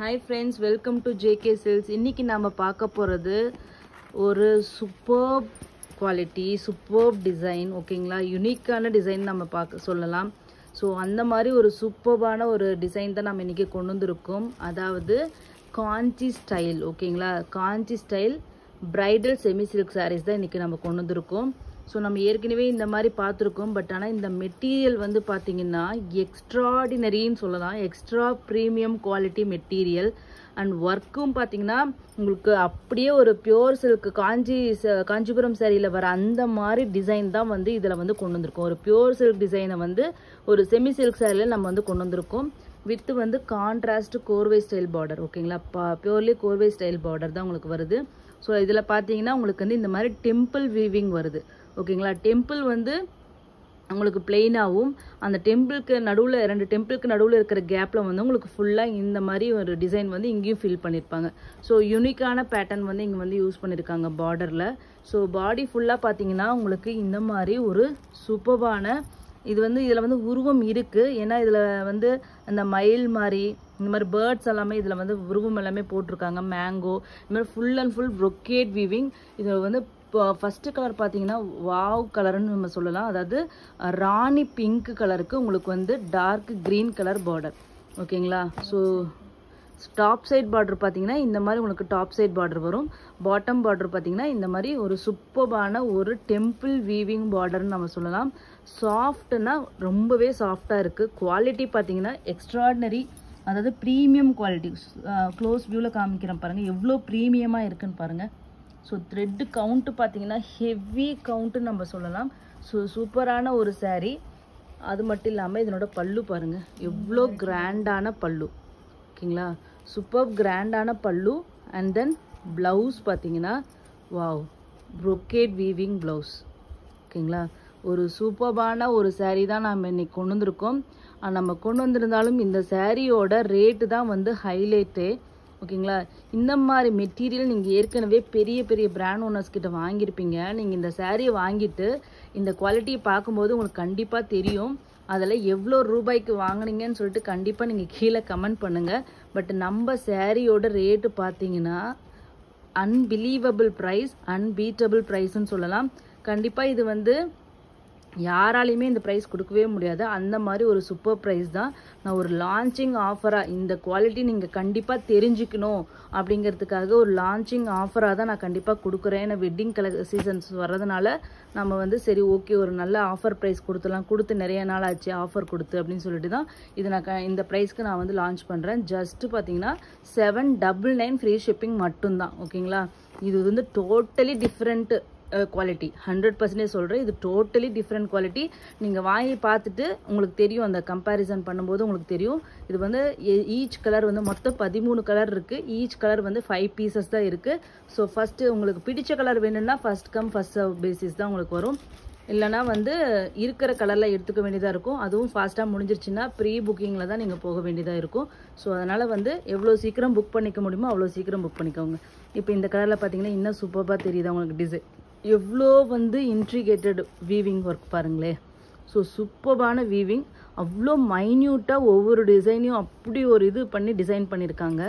Hi friends, welcome to JK Silks. இன்னைக்கு நாம பார்க்க போறது ஒரு சூப்பர் குவாலிட்டி, சூப்பர் டிசைன். ஓகேங்களா, யூனிக்கான டிசைன் நம்ம பார்க்க சொல்லலாம். ஸோ அந்த மாதிரி ஒரு சூப்பர்பான ஒரு டிசைன் தான் நம்ம இன்னைக்கு கொண்டு வந்திருக்கோம். அதாவது காஞ்சி ஸ்டைல். ஓகேங்களா, Kanchi style bridal semi silk sarees தான் இன்னைக்கு நம்ம கொண்டு வந்திருக்கோம். ஸோ நம்ம ஏற்கனவே இந்த மாதிரி பார்த்துருக்கோம். பட் ஆனால் இந்த மெட்டீரியல் வந்து பார்த்தீங்கன்னா எக்ஸ்ட்ராடினரின்னு சொல்லலாம். Extra premium quality material. And ஒர்க்கும் பார்த்தீங்கன்னா உங்களுக்கு அப்படியே ஒரு பியோர் சில்க் காஞ்சிபுரம் சாரியில் வர அந்த மாதிரி டிசைன் தான் வந்து இதில் வந்து கொண்டு வந்திருக்கோம். ஒரு பியோர் சில்க் டிசைனை வந்து ஒரு செமி சில்க் சாரியில் நம்ம வந்து கொண்டு வந்திருக்கோம். வித் வந்து கான்ட்ராஸ்ட் கோர்வை ஸ்டைல் பார்டர். ஓகேங்களா, பியோர்லி கோர்வை ஸ்டைல் பார்டர் தான் உங்களுக்கு வருது. ஸோ இதில் பார்த்தீங்கன்னா உங்களுக்கு வந்து இந்த மாதிரி டெம்பிள் வீவிங் வருது. ஓகேங்களா, டெம்பிள் வந்து உங்களுக்கு பிளெயினாகவும் அந்த டெம்பிளுக்கு நடுவில் ரெண்டு டெம்பிளுக்கு நடுவில் இருக்கிற கேப்பில் வந்து உங்களுக்கு ஃபுல்லாக இந்த மாதிரி ஒரு டிசைன் வந்து இங்கேயும் ஃபில் பண்ணியிருப்பாங்க. ஸோ யூனிக்கான பேட்டர்ன் வந்து இங்கே வந்து யூஸ் பண்ணியிருக்காங்க பார்டரில். ஸோ பாடி ஃபுல்லாக பார்த்தீங்கன்னா உங்களுக்கு இந்த மாதிரி ஒரு சூப்பர்பான இது வந்து இதில் வந்து உருவம் இருக்குது. ஏன்னா இதில் வந்து அந்த மயில் மாதிரி இந்த மாதிரி பேர்ட்ஸ் எல்லாமே இதில் வந்து உருவம் எல்லாமே போட்டிருக்காங்க. மேங்கோ இந்த மாதிரி full and full brocade weaving. இதில் வந்து இப்போ ஃபஸ்ட்டு கலர் பார்த்தீங்கன்னா வாவ் கலர்னு நம்ம சொல்லலாம். அதாவது ராணி பிங்க் கலருக்கு உங்களுக்கு வந்து டார்க் க்ரீன் கலர் பார்டர். ஓகேங்களா, ஸோ டாப் சைட் பார்டர் பார்த்தீங்கன்னா இந்த மாதிரி உங்களுக்கு டாப் சைட் பார்டர் வரும். பாட்டம் பார்டர் பார்த்தீங்கன்னா இந்த மாதிரி ஒரு சூப்பர்பான ஒரு டெம்பிள் வீவிங் பார்டர்னு நம்ம சொல்லலாம். சாஃப்ட்னா ரொம்பவே சாஃப்டாக இருக்குது. குவாலிட்டி பார்த்தீங்கன்னா எக்ஸ்ட்ராடினரி, அதாவது ப்ரீமியம் குவாலிட்டி. க்ளோஸ் வியூவில் காமிக்கிறேன் பாருங்கள் எவ்வளோ ப்ரீமியமாக இருக்குன்னு பாருங்கள். ஸோ த்ரெட்டு கவுண்ட்டு பார்த்தீங்கன்னா ஹெவி கவுண்ட்டுன்னு நம்ம சொல்லலாம். ஸோ சூப்பரான ஒரு சாரீ. அது மட்டும் இல்லாமல் இதனோட பல்லு பாருங்கள் எவ்வளோ கிராண்டான பல்லு. ஓகேங்களா, சூப்பர் கிராண்டான பல்லு. அண்ட் தென் ப்ளவுஸ் பார்த்தீங்கன்னா வாவ் ப்ரொக்கேட் வீவிங் ப்ளவுஸ். ஓகேங்களா, ஒரு சூப்பர்பான ஒரு சாரீ தான் நம்ம இன்னைக்கு கொண்டு வந்திருக்கோம். நம்ம கொண்டு வந்திருந்தாலும் இந்த சாரியோட ரேட்டு தான் வந்து ஹைலைட்டே. ஓகேங்களா, இந்த மாதிரி மெட்டீரியல் நீங்கள் ஏற்கனவே பெரிய பெரிய பிராண்ட் ஓனர்ஸ் கிட்ட வாங்கியிருப்பீங்க. நீங்கள் இந்த சாரியை வாங்கிட்டு இந்த குவாலிட்டியை பார்க்கும்போது உங்களுக்கு கண்டிப்பாக தெரியும் அதில் எவ்வளோ ரூபாய்க்கு வாங்கினீங்கன்னு சொல்லிட்டு கண்டிப்பாக நீங்கள் கீழே கமெண்ட் பண்ணுங்கள். பட் நம்ம சாரியோட ரேட்டு பார்த்தீங்கன்னா அன்பிலீவபிள் ப்ரைஸ், அன்பீட்டபிள் ப்ரைஸ்ன்னு சொல்லலாம். கண்டிப்பாக இது வந்து யாராலையுமே இந்த ப்ரைஸ் கொடுக்கவே முடியாது. அந்த மாதிரி ஒரு சூப்பர் ப்ரைஸ் தான். நான் ஒரு லான்ச்சிங் ஆஃபராக இந்த குவாலிட்டி நீங்கள் கண்டிப்பாக தெரிஞ்சுக்கணும் அப்படிங்கிறதுக்காக ஒரு லான்ச்சிங் ஆஃபராக தான் நான் கண்டிப்பாக கொடுக்குறேன். ஏன்னா வெட்டிங் சீசன்ஸ் வர்றதுனால நம்ம வந்து சரி ஓகே ஒரு நல்ல ஆஃபர் ப்ரைஸ் கொடுத்து நிறைய நாள் ஆச்சு ஆஃபர் கொடுத்து அப்படின்னு சொல்லிட்டு தான் இது நான் இந்த ப்ரைஸ்க்கு நான் வந்து லான்ச் பண்ணுறேன். ஜஸ்ட்டு பார்த்தீங்கன்னா 799 ஃப்ரீ ஷிப்பிங் மட்டும்தான். ஓகேங்களா, இது வந்து டோட்டலி டிஃப்ரெண்ட் குவாலிட்டி. 100% சொல்கிறேன், இது டோட்டலி டிஃப்ரெண்ட் குவாலிட்டி. நீங்கள் வாங்கி பார்த்துட்டு உங்களுக்கு தெரியும், அந்த கம்பேரிசன் பண்ணும்போது உங்களுக்கு தெரியும். இது வந்து ஈச் கலர் வந்து மொத்தம் 13 கலர் இருக்குது. ஈச் கலர் வந்து 5 பீசஸ் தான் இருக்குது. ஸோ ஃபஸ்ட்டு உங்களுக்கு பிடிச்ச கலர் வேணும்னா first come first serve basis தான் உங்களுக்கு வரும். இல்லைனா வந்து இருக்கிற கலரில் எடுத்துக்க வேண்டியதாக இருக்கும். அதுவும் ஃபாஸ்ட்டாக முடிஞ்சிருச்சுன்னா ப்ரீ புக்கிங்கில் தான் நீங்கள் போக வேண்டியதாக இருக்கும். ஸோ அதனால் வந்து எவ்வளோ சீக்கிரம் புக் பண்ணிக்க முடியுமோ அவ்வளோ சீக்கிரம் புக் பண்ணிக்கோங்க. இப்போ இந்த கலரில் பார்த்தீங்கன்னா இன்னும் சூப்பராக தெரியுது உங்களுக்கு டிசைன். எவ்வளோ வந்து இன்ட்ரிகேட்டட் வீவிங் ஒர்க் பாருங்களே. ஸோ சூப்பர்பான வீவிங். அவ்வளோ மைன்யூட்டாக ஒவ்வொரு டிசைனையும் அப்படி ஒரு இது பண்ணி டிசைன் பண்ணியிருக்காங்க.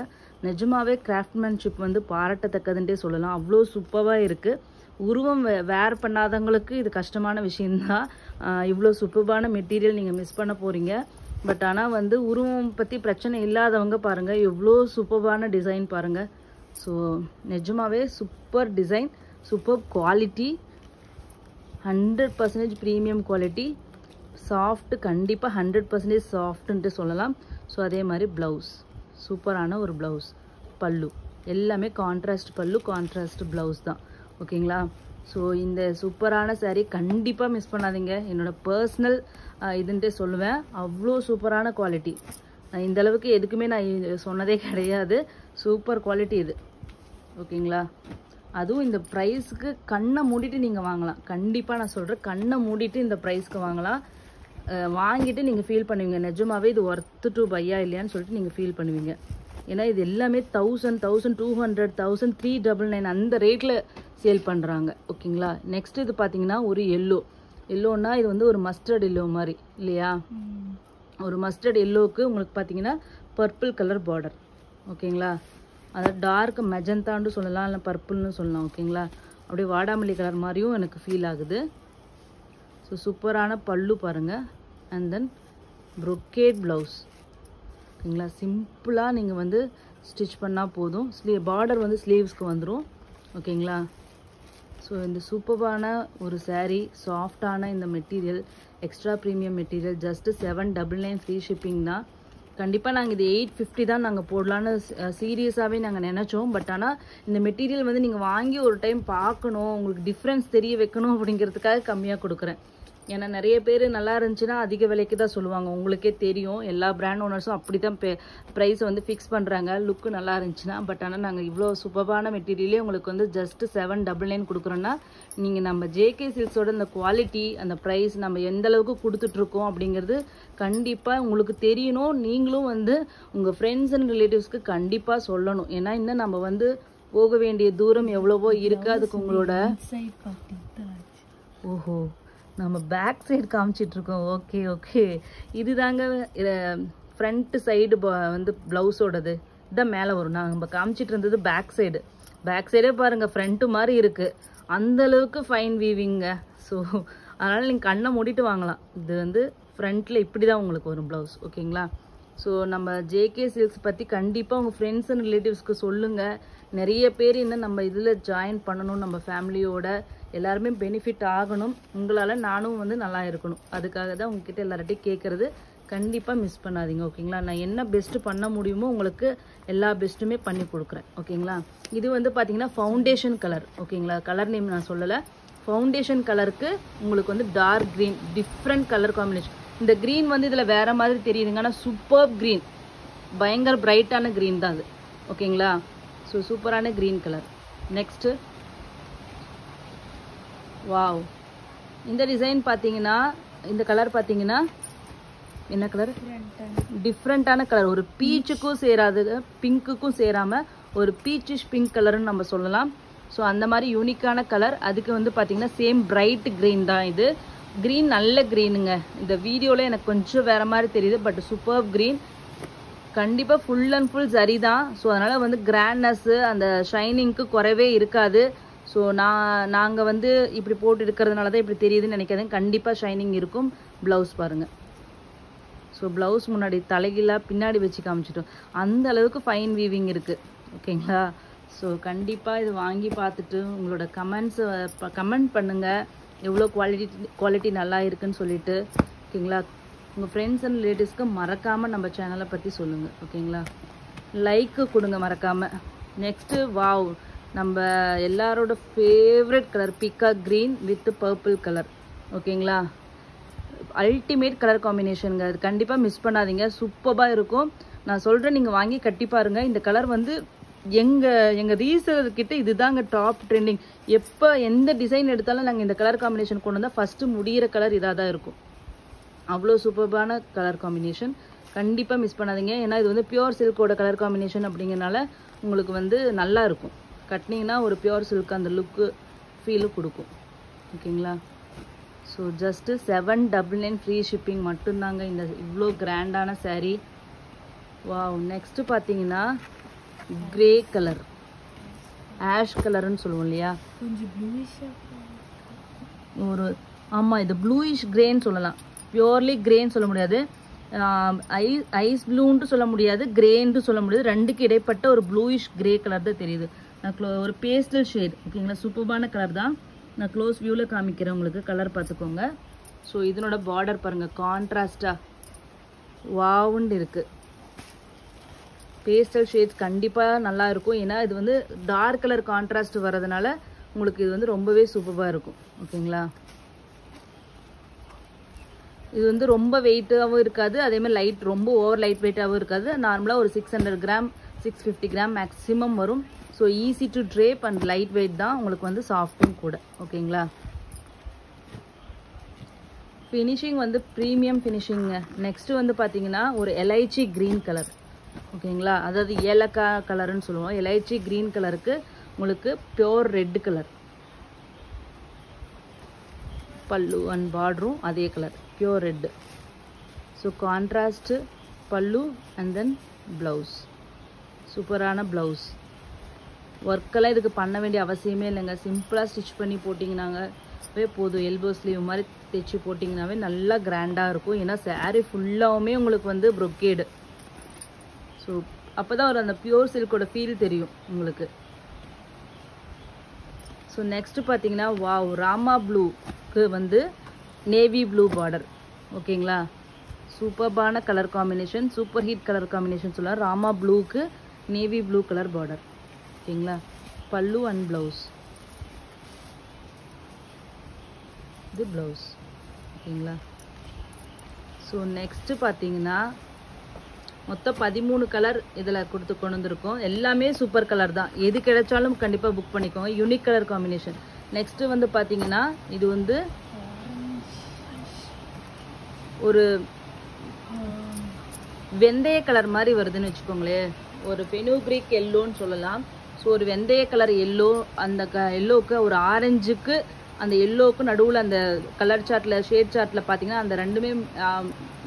நிஜமாவே கிராஃப்ட்மேன்ஷிப் வந்து பாராட்டத்தக்கதுன்ட்டே சொல்லலாம். அவ்வளோ சூப்பராக இருக்குது. உருவம் வேர் பண்ணாதவங்களுக்கு இது கஷ்டமான விஷயந்தான். இவ்வளோ சூப்பர்பான மெட்டீரியல் நீங்கள் மிஸ் பண்ண போகிறீங்க. பட் ஆனால் வந்து உருவம் பற்றி பிரச்சனை இல்லாதவங்க பாருங்கள் எவ்வளோ சூப்பர்பான டிசைன் பாருங்கள். ஸோ நிஜமாவே super design, super quality, 100% premium quality. Soft, கண்டிப்பாக 100% சாஃப்ட்டுன்ட்டு சொல்லலாம். ஸோ அதே மாதிரி ப்ளவுஸ் சூப்பரான ஒரு ப்ளவுஸ். பல்லு எல்லாமே கான்ட்ராஸ்ட் பல்லு, கான்ட்ராஸ்ட் ப்ளவுஸ் தான். ஓகேங்களா, ஸோ இந்த சூப்பரான சாரீ கண்டிப்பாக மிஸ் பண்ணாதீங்க. என்னோடய பர்சனல் இதுன்ட்டே சொல்லுவேன். அவ்வளோ சூப்பரான குவாலிட்டி. நான் இந்தளவுக்கு எதுக்குமே நான் சொன்னதே கிடையாது. சூப்பர் குவாலிட்டி இது. ஓகேங்களா, அதுவும் இந்த ப்ரைஸுக்கு கண்ணை மூடிட்டு நீங்கள் வாங்கலாம். கண்டிப்பாக நான் சொல்கிறேன், கண்ணை மூடிட்டு இந்த ப்ரைஸ்க்கு வாங்கலாம். வாங்கிட்டு நீங்கள் ஃபீல் பண்ணுவீங்க நிஜமாவே இது ஒர்த்து டு பையா இல்லையான்னு சொல்லிட்டு நீங்கள் ஃபீல் பண்ணுவீங்க. ஏன்னா இது எல்லாமே 1000, 1200, 1399 அந்த ரேட்டில் சேல் பண்ணுறாங்க. ஓகேங்களா, நெக்ஸ்ட் இது பார்த்தீங்கன்னா ஒரு எல்லோன்னா இது வந்து ஒரு மஸ்டர்ட் எல்லோ மாதிரி இல்லையா. ஒரு மஸ்டர்ட் எல்லோவுக்கு உங்களுக்கு பார்த்தீங்கன்னா பர்பிள் கலர் பார்டர். ஓகேங்களா. அதாவது டார்க் மெஜந்தான்னு சொல்லலாம், இல்லை பர்பிள்னு சொல்லலாம். ஓகேங்களா, அப்படியே வாடாமல்லி கலர் மாதிரியும் எனக்கு ஃபீல் ஆகுது. ஸோ சூப்பரான பல்லு பாருங்கள். And then brocade blouse. ஓகேங்களா, சிம்பிளாக நீங்கள் வந்து ஸ்டிச் பண்ணால் போதும். பார்டர் வந்து ஸ்லீவ்ஸ்க்கு வந்துடும். ஓகேங்களா. ஸோ இந்த சூப்பரான ஒரு saree, சாஃப்டான இந்த material, extra premium material, just 799 free shipping தான். கண்டிப்பாக நாங்கள் இது 850 தான் நாங்கள் போடலான்னு சீரியஸாகவே நாங்கள் நினச்சோம். பட் ஆனால் இந்த மெட்டீரியல் வந்து நீங்கள் வாங்கி ஒரு டைம் பார்க்கணும், உங்களுக்கு டிஃப்ரென்ஸ் தெரிய வைக்கணும் அப்படிங்கிறதுக்காக கம்மியாக கொடுக்குறேன். ஏன்னா நிறைய பேர் நல்லா இருந்துச்சுன்னா அதிக விலைக்கு தான் சொல்லுவாங்க. உங்களுக்கே தெரியும், எல்லா பிராண்ட் ஓனர்ஸும் அப்படி தான் ப்ரைஸை வந்து ஃபிக்ஸ் பண்ணுறாங்க, லுக்கு நல்லா இருந்துச்சுன்னா. பட் ஆனால் நாங்கள் இவ்வளோ சூப்பரான மெட்டீரியலே உங்களுக்கு வந்து ஜஸ்ட்டு 799 கொடுக்குறோன்னா, நீங்கள் நம்ம ஜேகே சில்க்ஸோட இந்த குவாலிட்டி, அந்த ப்ரைஸ் நம்ம எந்த அளவுக்கு கொடுத்துட்ருக்கோம் அப்படிங்கிறது கண்டிப்பாக உங்களுக்கு தெரியணும். நீங்களும் வந்து உங்கள் ஃப்ரெண்ட்ஸ் அண்ட் ரிலேட்டிவ்ஸ்க்கு கண்டிப்பாக சொல்லணும். ஏன்னா இன்னும் நம்ம வந்து போக வேண்டிய தூரம் எவ்வளவோ இருக்குது. அதுக்கு உங்களோட ஓஹோ நம்ம பேக் சைடு காமிச்சிட்ருக்கோம். ஓகே ஓகே, இது தாங்க ஃப்ரண்ட் சைடு வந்து ப்ளவுஸோடது. இதுதான் மேலே வரும். நம்ம காமிச்சிட்டு இருந்தது பேக் சைடு. பேக் சைடே பாருங்கள் ஃப்ரண்ட்டு மாதிரி இருக்குது. அந்தளவுக்கு ஃபைன் வீவிங்க. ஸோ அதனால் நீங்கள் கண்ணை மூடிட்டு வாங்கலாம். இது வந்து ஃப்ரண்ட்டில் இப்படி தான் உங்களுக்கு வரும் ப்ளவுஸ். ஓகேங்களா. ஸோ நம்ம ஜேகே சில்க்ஸ் பற்றி கண்டிப்பாக உங்கள் ஃப்ரெண்ட்ஸ் அண்ட் ரிலேட்டிவ்ஸ்க்கு சொல்லுங்கள். நிறைய பேர் இன்னும் நம்ம இதில் ஜாயின் பண்ணணும், நம்ம ஃபேமிலியோட எல்லாருமே பெனிஃபிட் ஆகணும். உங்களால் நானும் வந்து நல்லா இருக்கணும். அதுக்காக தான் உங்ககிட்ட எல்லார்ட்டையும் கேட்குறது. கண்டிப்பாக மிஸ் பண்ணாதீங்க. ஓகேங்களா. நான் என்ன பெஸ்ட்டு பண்ண முடியுமோ உங்களுக்கு எல்லா பெஸ்ட்டுமே பண்ணி கொடுக்குறேன். ஓகேங்களா. இது வந்து பார்த்தீங்கன்னா ஃபவுண்டேஷன் கலர். ஓகேங்களா, கலர் நேம் நான் சொல்லலை. ஃபவுண்டேஷன் கலருக்கு உங்களுக்கு வந்து dark green, different colour combination. இந்த க்ரீன் வந்து இதில் வேறு மாதிரி தெரியுதுங்க, ஆனால் சூப்பர் க்ரீன், பயங்கர பிரைட்டான க்ரீன் தான் அது. ஓகேங்களா. ஸோ சூப்பரான க்ரீன் கலர். நெக்ஸ்ட்டு வாவ், இந்த டிசைன் பார்த்தீங்கன்னா, இந்த கலர் பார்த்தீங்கன்னா என்ன கலர், டிஃப்ரெண்ட்டான கலர். ஒரு பீச்சுக்கும் சேராது, பிங்க்குக்கும் சேராமல் ஒரு பீச்சிஷ் பிங்க் கலர்னு நம்ம சொல்லலாம். ஸோ அந்த மாதிரி யூனிக்கான கலர். அதுக்கு வந்து பார்த்தீங்கன்னா சேம் பிரைட் க்ரீன் தான் இது. க்ரீன் நல்ல க்ரீனுங்க. இந்த வீடியோவில் எனக்கு கொஞ்சம் வேறு மாதிரி தெரியுது, பட் சூப்பர் க்ரீன். கண்டிப்பாக ஃபுல் அண்ட் ஃபுல் சரி தான். ஸோ அதனால் வந்து கிராண்ட்னஸ்ஸு, அந்த ஷைனிங்க்கு குறைவே இருக்காது. ஸோ நாங்கள் வந்து இப்படி போட்டு இருக்கிறதுனால தான் இப்படி தெரியுதுன்னு நினைக்காதீங்க. கண்டிப்பாக ஷைனிங் இருக்கும். ப்ளவுஸ் பாருங்கள். ஸோ ப்ளவுஸ் முன்னாடி தலைகீழாக பின்னாடி வச்சு காமிச்சிட்டோம். அந்த அளவுக்கு ஃபைன் வீவிங் இருக்குது. ஓகேங்களா. ஸோ கண்டிப்பாக இது வாங்கி பார்த்துட்டு உங்களோட கமெண்ட் பண்ணுங்கள், எவ்வளோ குவாலிட்டி நல்லா இருக்குன்னு சொல்லிட்டு. ஓகேங்களா. உங்கள் ஃப்ரெண்ட்ஸ் அண்ட் ரிலேட்டிவ்ஸ்க்கு மறக்காமல் நம்ம சேனலை பற்றி சொல்லுங்கள். ஓகேங்களா. லைக்கு கொடுங்க மறக்காமல். நெக்ஸ்ட்டு வாவ், நம்ம எல்லாரோட favourite colour peacock green with purple colour. ஓகேங்களா. அல்டிமேட் கலர் காம்பினேஷனுங்க. அது கண்டிப்பாக மிஸ் பண்ணாதீங்க, சூப்பராக இருக்கும். நான் சொல்கிறேன், நீங்கள் வாங்கி கட்டி பாருங்கள். இந்த கலர் வந்து எங்கள் ரீசேலர்கிட்ட இதுதாங்க டாப் ட்ரெண்டிங். எப்போ எந்த டிசைன் எடுத்தாலும் நாங்கள் இந்த கலர் காம்பினேஷன் கொண்டு வந்தால் ஃபஸ்ட்டு முடிகிற கலர் இதாக தான் இருக்கும். அவ்வளோ சூப்பரான கலர் காம்பினேஷன். கண்டிப்பாக மிஸ் பண்ணாதீங்க. ஏன்னா இது வந்து பியோர் சில்கோட கலர் காம்பினேஷன் அப்படிங்கிறனால உங்களுக்கு வந்து நல்லா இருக்கும். கட்டினீங்கன்னா ஒரு பியோர் சில்க் அந்த லுக்கு ஃபீலு கொடுக்கும். ஓகேங்களா. ஸோ ஜஸ்ட்டு 799 ஃப்ரீ ஷிப்பிங் மட்டும்தாங்க இந்த இவ்வளோ கிராண்டான saree. வாவ். நெக்ஸ்ட்டு பார்த்தீங்கன்னா கிரே கலர், ஆஷ் கலர்னு சொல்லுவோம் இல்லையா, ஒரு ஆமாம் இது ப்ளூயிஷ் கிரேன்னு சொல்லலாம். பியோர்லி கிரேன்னு சொல்ல முடியாது, ஐஸ் ப்ளூன்ட்டு சொல்ல முடியாது, கிரேன்ட்டு சொல்ல முடியாது. ரெண்டுக்கு இடைப்பட்ட ஒரு ப்ளூயிஷ் கிரே கலர் தான் தெரியுது. நான் ஒரு பேஸ்டல் ஷேட். ஓகேங்களா. சூப்பரான கலர் தான். நான் க்ளோஸ் வியூவில் காமிக்கிறேன் உங்களுக்கு, கலர் பார்த்துக்கோங்க. ஸோ இதனோட பார்டர் பாருங்கள், கான்ட்ராஸ்டாக வாவுண்டு இருக்குது. பேஸ்டல் ஷேட்ஸ் கண்டிப்பாக நல்லா இருக்கும். ஏன்னா இது வந்து டார்க் கலர் கான்ட்ராஸ்ட் வர்றதுனால உங்களுக்கு இது வந்து ரொம்பவே சூப்பராக இருக்கும். ஓகேங்களா. இது வந்து ரொம்ப வெயிட்டாகவும் இருக்காது, அதேமாதிரி லைட் ரொம்ப ஓவர் லைட் வெயிட்டாகவும் இருக்காது. நார்மலாக ஒரு 600 கிராம் 650 கிராம் மேக்ஸிமம் வரும். So easy to drape and light weight தான், உங்களுக்கு வந்து சாஃப்ட்டும் கூட. ஓகேங்களா. ஃபினிஷிங் வந்து ப்ரீமியம் ஃபினிஷிங்க. நெக்ஸ்ட்டு வந்து பார்த்தீங்கன்னா ஒரு எலைச்சி க்ரீன் கலர். ஓகேங்களா. அதாவது ஏலக்காய் கலர்னு சொல்லுவோம். எலைச்சி க்ரீன் கலருக்கு உங்களுக்கு பியோர் ரெட் கலர். பல்லு அண்ட் பார்டரும் அதே colour pure red. So contrast பல்லு அண்ட் தென் ப்ளவுஸ். சூப்பரான ப்ளவுஸ். ஒர்க்கெல்லாம் இதுக்கு பண்ண வேண்டிய அவசியமே இல்லைங்க. சிம்பிளாக ஸ்டிச் பண்ணி போட்டிங்கனாவே போதும். எல்போ ஸ்லீவ் மாதிரி தைச்சி போட்டிங்கனாவே நல்லா கிராண்டாக இருக்கும். ஏன்னா சாரீ ஃபுல்லாகவுமே உங்களுக்கு வந்து ப்ரொக்கேடு. ஸோ அப்போ தான் ஒரு அந்த பியூர் சில்கோட ஃபீல் தெரியும் உங்களுக்கு. ஸோ நெக்ஸ்ட்டு பார்த்தீங்கன்னா வாவ், ராமா ப்ளூக்கு வந்து நேவி ப்ளூ பார்டர். ஓகேங்களா, சூப்பர்பான colour combination, super hit colour combination சொல்லலாம். ராமா ப்ளூக்கு நேவி ப்ளூ கலர் பார்டர். ஓகேங்களா, பல்லு அண்ட் ப்ளவுஸ். இது ப்ளவுஸ். ஓகேங்களா. ஸோ நெக்ஸ்ட்டு பார்த்தீங்கன்னா மொத்தம் 13 கலர் இதில் கொண்டு வந்திருக்கோம். எல்லாமே சூப்பர் கலர் தான். எது கிடைச்சாலும் கண்டிப்பாக புக் பண்ணிக்கோங்க. Unique colour combination. நெக்ஸ்ட்டு வந்து பார்த்தீங்கன்னா இது வந்து ஒரு வெந்தய கலர் மாதிரி வருதுன்னு வச்சுக்கோங்களேன். ஒரு பெனுக்ரீக் எல்லோன்னு சொல்லலாம். ஸோ ஒரு வெந்தய கலர் எல்லோ, அந்த எல்லோவுக்கு ஒரு ஆரஞ்சுக்கு அந்த எல்லோவுக்கு நடுவில் அந்த கலர் சார்ட்டில் ஷேட் சார்ட்டில் பார்த்தீங்கன்னா அந்த ரெண்டுமே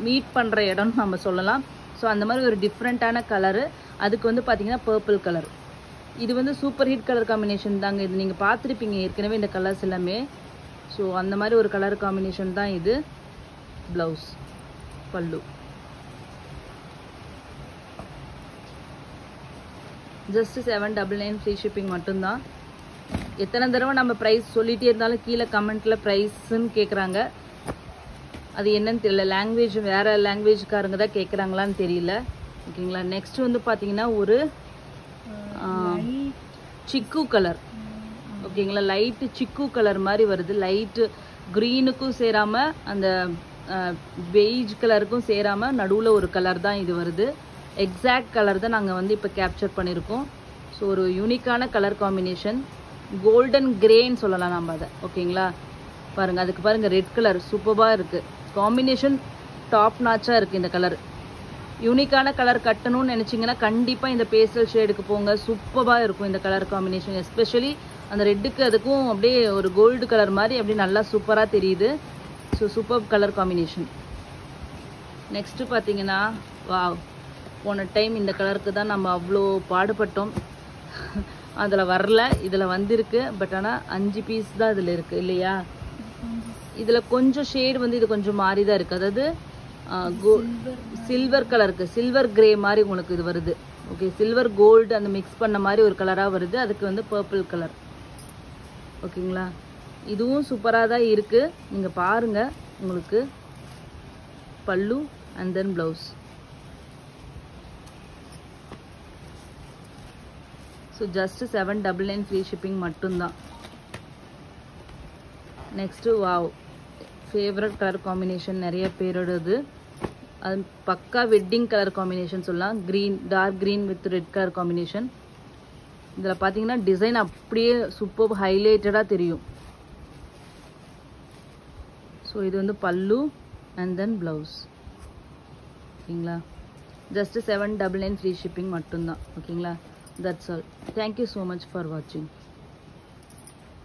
மீட் பண்ணுற இடம்னு நம்ம சொல்லலாம். ஸோ அந்த மாதிரி ஒரு டிஃப்ரெண்ட்டான கலரு. அதுக்கு வந்து பார்த்தீங்கன்னா பர்பிள் கலர். இது வந்து சூப்பர் ஹீட் கலர் காம்பினேஷன் தாங்க. இது நீங்கள் பார்த்துருப்பீங்க ஏற்கனவே இந்த கலர்ஸ் எல்லாமே. ஸோ அந்த மாதிரி ஒரு கலர் காம்பினேஷன் தான் இது. ப்ளவுஸ், பல்லு. ஜஸ்ட் 799 ஃப்ரீ ஷிப்பிங் மட்டும்தான். எத்தனை தடவை நம்ம ப்ரைஸ் சொல்லிகிட்டே இருந்தாலும் கீழே கமெண்ட்டில் ப்ரைஸுன்னு கேட்குறாங்க. அது என்னன்னு தெரியல. லாங்குவேஜ் வேறு லாங்குவேஜ்காரங்க தான் கேட்குறாங்களான்னு தெரியல. ஓகேங்களா. நெக்ஸ்ட் வந்து பார்த்தீங்கன்னா ஒரு சிக்கு கலர். ஓகேங்களா, லைட்டு சிக்கு கலர் மாதிரி வருது. லைட்டு க்ரீனுக்கும் சேராமல் அந்த பெய்ஜ் கலருக்கும் சேராமல் நடுவில் ஒரு கலர் தான் இது வருது. எக்ஸாக்ட் கலர் தான் நாங்கள் வந்து இப்போ கேப்சர் பண்ணியிருக்கோம். ஸோ ஒரு யூனிக்கான கலர் காம்பினேஷன். கோல்டன் கிரேன்னு சொல்லலாம் நம்ம அதை. ஓகேங்களா, பாருங்கள். அதுக்கு பாருங்கள் ரெட் கலர் சூப்பராக இருக்குது. காம்பினேஷன் டாப் நாச்சாக இருக்குது இந்த கலர். யூனிக்கான கலர் கட்டணும்னு நினச்சிங்கன்னா கண்டிப்பாக இந்த பேஸ்டல் ஷேடுக்கு போங்க. சூப்பராக இருக்கும் இந்த கலர் காம்பினேஷன். எஸ்பெஷலி அந்த ரெட்டுக்கு அதுக்கும் அப்படியே ஒரு கோல்டு கலர் மாதிரி அப்படியே நல்லா சூப்பராக தெரியுது. So super colour combination. Next பார்த்தீங்கன்னா வாவ், போன டைம் இந்த கலருக்கு தான் நம்ம அவ்வளோ பாடுபட்டோம். அதில் வரல, இதில் வந்திருக்கு. பட் ஆனால் 5 பீஸ் தான் இதில் இருக்குது இல்லையா. இதில் கொஞ்சம் ஷேடு வந்து இது கொஞ்சம் மாறி தான் இருக்குது. அதாவது சில்வர் கலருக்கு சில்வர் கிரே மாதிரி உங்களுக்கு இது வருது. ஓகே, சில்வர் கோல்டு அந்த மிக்ஸ் பண்ண மாதிரி ஒரு கலராக வருது. அதுக்கு வந்து பர்பிள் கலர். ஓகேங்களா, இதுவும் சூப்பராக தான் இருக்குது. நீங்கள் பாருங்கள். உங்களுக்கு pallu and then blouse. So just 799 free shipping மட்டும்தான். Next wow, favourite colour combination நிறைய பேரோடது. அது பக்கா வெட்டிங் கலர் காம்பினேஷன் சொல்லலாம். Green, dark green with red colour combination. இதில் பார்த்தீங்கன்னா டிசைன் அப்படியே சூப்பர் ஹைலைட்டடாக தெரியும். ஸோ இது வந்து பல்லு அண்ட் தென் ப்ளவுஸ். ஓகேங்களா, ஜஸ்ட் 799 ஃப்ரீ ஷிப்பிங் மட்டும்தான். ஓகேங்களா, that's all. Thank you so much for வாட்சிங்.